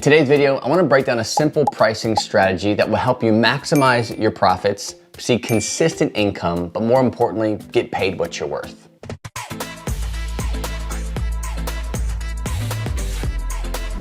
In today's video, I want to break down a simple pricing strategy that will help you maximize your profits, see consistent income, but more importantly, get paid what you're worth.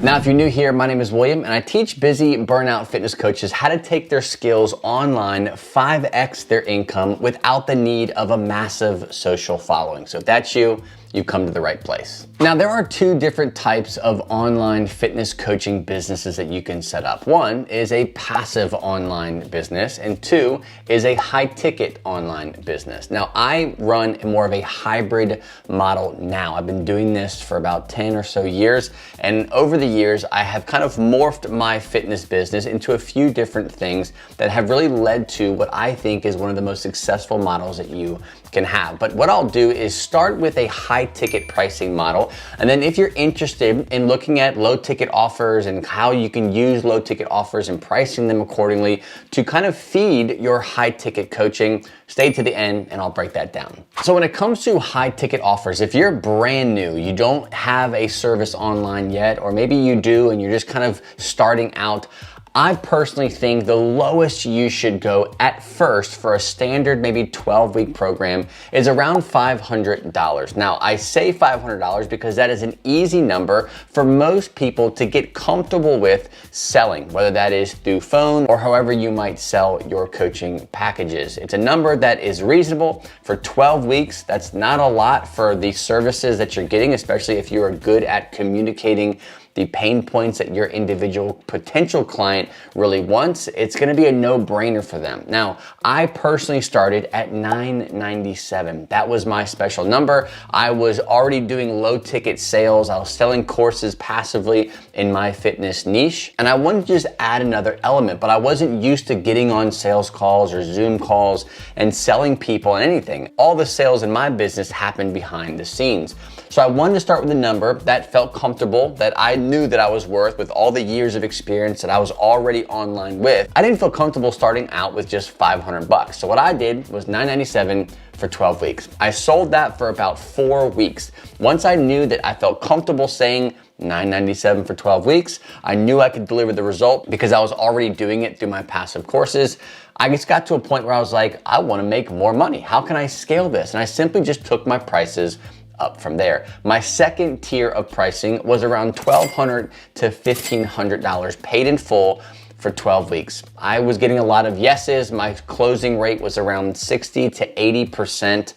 Now, if you're new here, my name is William, and I teach busy burnout fitness coaches how to take their skills online, 5x their income without the need of a massive social following. So if that's you, you've come to the right place. Now, there are two different types of online fitness coaching businesses that you can set up. One is a passive online business, and two is a high ticket online business. Now, I run more of a hybrid model now. I've been doing this for about 10 or so years, and over the years, I have kind of morphed my fitness business into a few different things that have really led to what I think is one of the most successful models that you can have. But what I'll do is start with a high ticket pricing model. And then if you're interested in looking at low ticket offers and how you can use low ticket offers and pricing them accordingly to kind of feed your high ticket coaching, stay to the end and I'll break that down. So when it comes to high ticket offers, if you're brand new, you don't have a service online yet, or maybe you do and you're just kind of starting out, I personally think the lowest you should go at first for a standard maybe 12-week program is around $500. Now, I say $500 because that is an easy number for most people to get comfortable with selling, whether that is through phone or however you might sell your coaching packages. It's a number that is reasonable for 12 weeks. That's not a lot for the services that you're getting, especially if you are good at communicating the pain points that your individual potential client really wants. It's gonna be a no-brainer for them. Now, I personally started at $997. That was my special number. I was already doing low ticket sales. I was selling courses passively in my fitness niche. And I wanted to just add another element, but I wasn't used to getting on sales calls or Zoom calls and selling people and anything. All the sales in my business happened behind the scenes. So I wanted to start with a number that felt comfortable, that I knew that I was worth with all the years of experience that I was already online with. I didn't feel comfortable starting out with just $500. So what I did was $997 for 12 weeks. I sold that for about 4 weeks. Once I knew that I felt comfortable saying $997 for 12 weeks, I knew I could deliver the result because I was already doing it through my passive courses. I just got to a point where I was like, I wanna make more money. How can I scale this? And I simply just took my prices up from there. My second tier of pricing was around $1,200 to $1,500 paid in full for 12 weeks. I was getting a lot of yeses. My closing rate was around 60 to 80%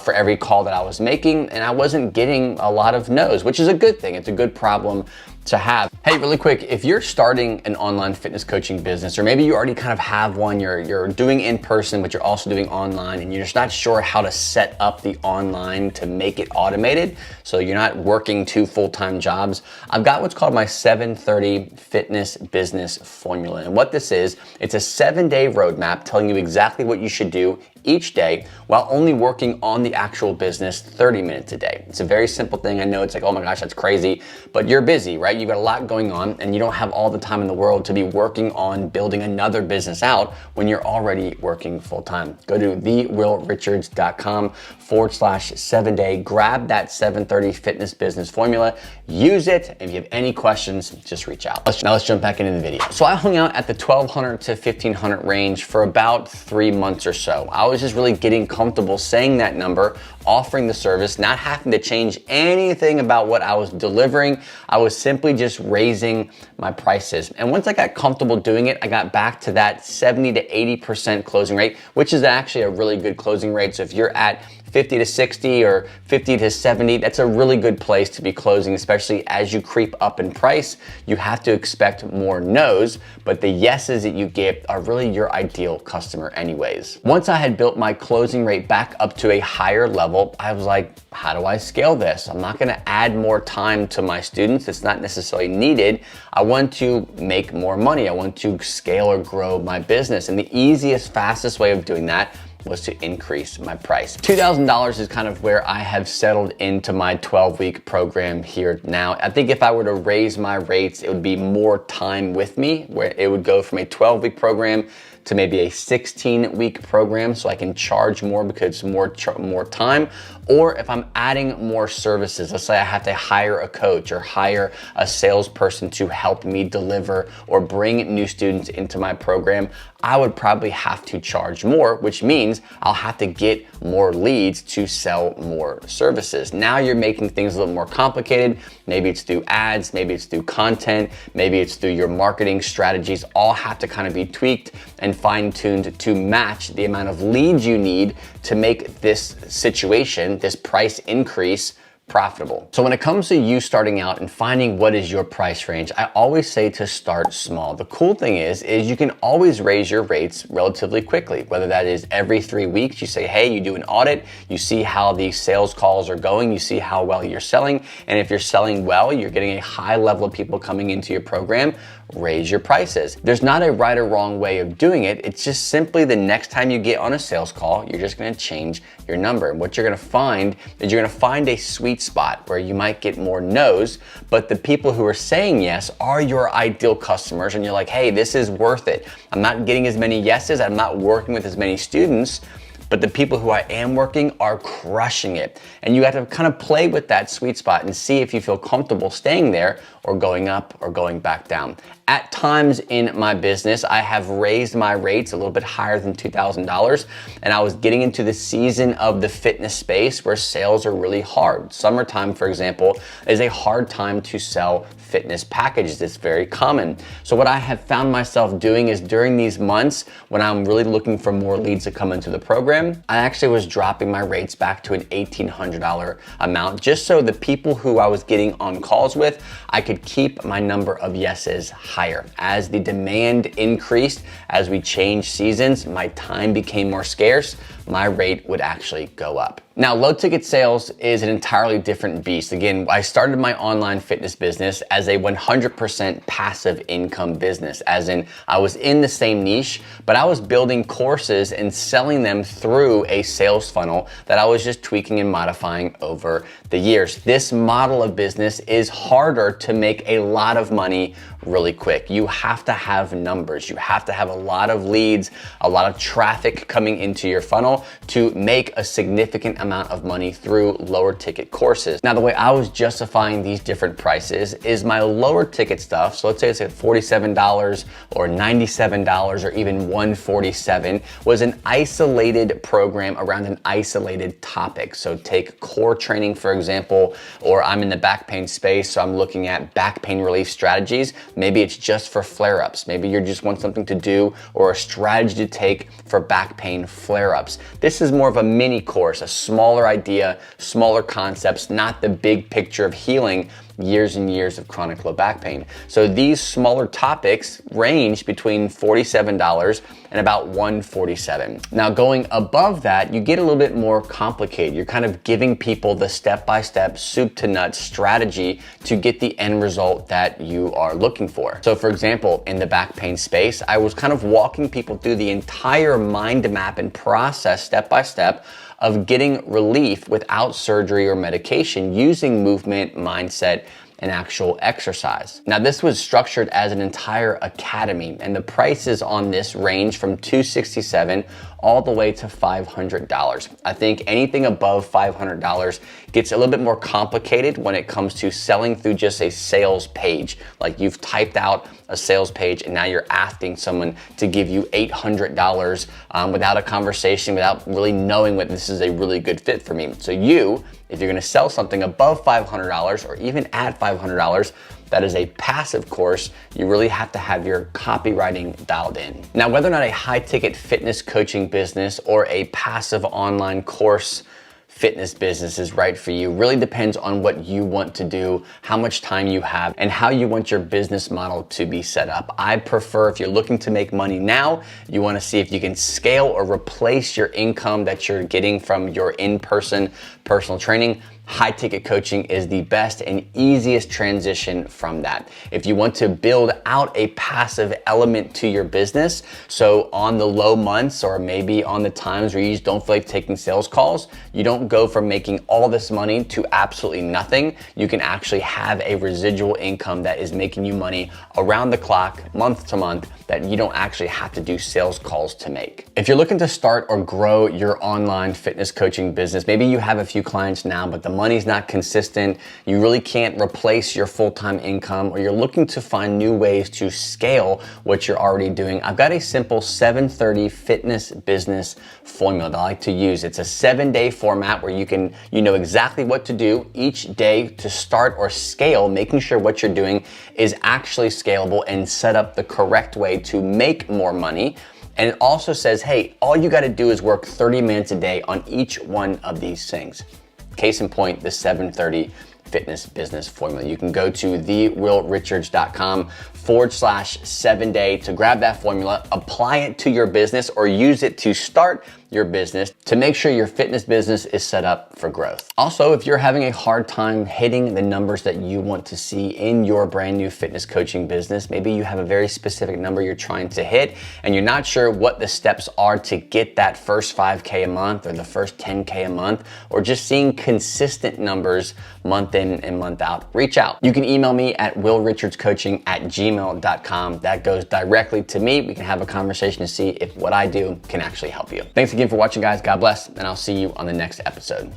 for every call that I was making, and I wasn't getting a lot of no's, which is a good thing. It's a good problem to have. Hey, really quick, if you're starting an online fitness coaching business, or maybe you already kind of have one, you're doing in person, but you're also doing online, and you're just not sure how to set up the online to make it automated, so you're not working 2 full-time jobs, I've got what's called my 730 fitness business formula. And what this is, it's a 7-day roadmap telling you exactly what you should do each day while only working on the actual business 30 minutes a day. It's a very simple thing. I know it's like, oh my gosh, that's crazy, but you're busy, right? You've got a lot going on and you don't have all the time in the world to be working on building another business out when you're already working full time. Go to thewillrichards.com/7-day, grab that 730 fitness business formula, use it, and if you have any questions, just reach out. Now let's jump back into the video. So I hung out at the $1,200 to $1,500 range for about 3 months or so. I was just really getting comfortable saying that number, offering the service, not having to change anything about what I was delivering. I was simply just raising my prices. And once I got comfortable doing it, I got back to that 70 to 80% closing rate, which is actually a really good closing rate. So if you're at 50 to 60 or 50 to 70, that's a really good place to be closing, especially as you creep up in price. You have to expect more no's, but the yeses that you get are really your ideal customer anyways. Once I had built my closing rate back up to a higher level, I was like, how do I scale this? I'm not gonna add more time to my students. It's not necessarily needed. I want to make more money. I want to scale or grow my business. And the easiest, fastest way of doing that was to increase my price. $2,000 is kind of where I have settled into my 12-week program here now. I think if I were to raise my rates, it would be more time with me, where it would go from a 12-week program to maybe a 16-week program so I can charge more because it's more time. Or if I'm adding more services, let's say I have to hire a coach or hire a salesperson to help me deliver or bring new students into my program, I would probably have to charge more, which means I'll have to get more leads to sell more services. Now you're making things a little more complicated. Maybe it's through ads, maybe it's through content, maybe it's through your marketing strategies. All have to kind of be tweaked and fine-tuned to match the amount of leads you need to make this situation, this price increase, profitable. So when it comes to you starting out and finding what is your price range, I always say to start small. The cool thing is you can always raise your rates relatively quickly, whether that is every 3 weeks, you say, hey, you do an audit, you see how the sales calls are going, you see how well you're selling, and if you're selling well, you're getting a high level of people coming into your program, raise your prices. There's not a right or wrong way of doing it. It's just simply the next time you get on a sales call, you're just gonna change your number. And what you're gonna find is you're gonna find a sweet spot where you might get more no's, but the people who are saying yes are your ideal customers, and you're like, hey, this is worth it. I'm not getting as many yeses, I'm not working with as many students, but the people who I am working are crushing it. And you have to kind of play with that sweet spot and see if you feel comfortable staying there or going up or going back down. At times in my business, I have raised my rates a little bit higher than $2,000, and I was getting into the season of the fitness space where sales are really hard. Summertime, for example, is a hard time to sell fitness packages. It's very common. So what I have found myself doing is during these months when I'm really looking for more leads to come into the program, I actually was dropping my rates back to an $1,800 amount just so the people who I was getting on calls with, I could keep my number of yeses higher. As the demand increased, as we changed seasons, my time became more scarce, my rate would actually go up. Now, low ticket sales is an entirely different beast. Again, I started my online fitness business as a 100% passive income business, as in I was in the same niche, but I was building courses and selling them through a sales funnel that I was just tweaking and modifying over the years. This model of business is harder to make a lot of money really quick. You have to have numbers. You have to have a lot of leads, a lot of traffic coming into your funnel to make a significant amount of money through lower ticket courses. Now, the way I was justifying these different prices is my lower ticket stuff. So let's say it's at $47 or $97 or even $147 was an isolated program around an isolated topic. So take core training, for example, or I'm in the back pain space, so I'm looking at back pain relief strategies. Maybe it's just for flare-ups. Maybe you just want something to do or a strategy to take for back pain flare-ups. This is more of a mini course, a smaller idea, smaller concepts, not the big picture of healing years and years of chronic low back pain. So these smaller topics range between $47 and about $147. Now, going above that, you get a little bit more complicated. You're kind of giving people the step-by-step, soup to nuts strategy to get the end result that you are looking for. So for example, in the back pain space, I was kind of walking people through the entire mind map and process step-by-step of getting relief without surgery or medication using movement, mindset, and actual exercise. Now, this was structured as an entire academy, and the prices on this range from $267 all the way to $500. I think anything above $500 gets a little bit more complicated when it comes to selling through just a sales page. Like you've typed out a sales page and now you're asking someone to give you $800 without a conversation, without really knowing whether this is a really good fit for me. So if you're gonna sell something above $500 or even at $500, that is a passive course, you really have to have your copywriting dialed in. Now, whether or not a high ticket fitness coaching business or a passive online course fitness business is right for you really depends on what you want to do, how much time you have, and how you want your business model to be set up. I prefer, if you're looking to make money now, you want to see if you can scale or replace your income that you're getting from your in-person personal training high ticket coaching is the best and easiest transition from that. If you want to build out a passive element to your business, so on the low months or maybe on the times where you just don't feel like taking sales calls, you don't go from making all this money to absolutely nothing. You can actually have a residual income that is making you money around the clock, month to month, that you don't actually have to do sales calls to make. If you're looking to start or grow your online fitness coaching business, maybe you have a few clients now, but the money's not consistent, you really can't replace your full-time income, or you're looking to find new ways to scale what you're already doing, I've got a simple 730 fitness business formula that I like to use. It's a 7-day format where you know exactly what to do each day to start or scale, making sure what you're doing is actually scalable and set up the correct way to make more money. And it also says, hey, all you gotta do is work 30 minutes a day on each one of these things. Case in point, the 730 fitness business formula. You can go to willrichards.com/7day to grab that formula, apply it to your business, or use it to start your business to make sure your fitness business is set up for growth. Also, if you're having a hard time hitting the numbers that you want to see in your brand new fitness coaching business, maybe you have a very specific number you're trying to hit and you're not sure what the steps are to get that first 5K a month or the first 10K a month, or just seeing consistent numbers month in and month out, reach out. You can email me at willrichardscoaching@gmail.com. That goes directly to me. We can have a conversation to see if what I do can actually help you. Thanks again for watching, guys. God bless, and I'll see you on the next episode.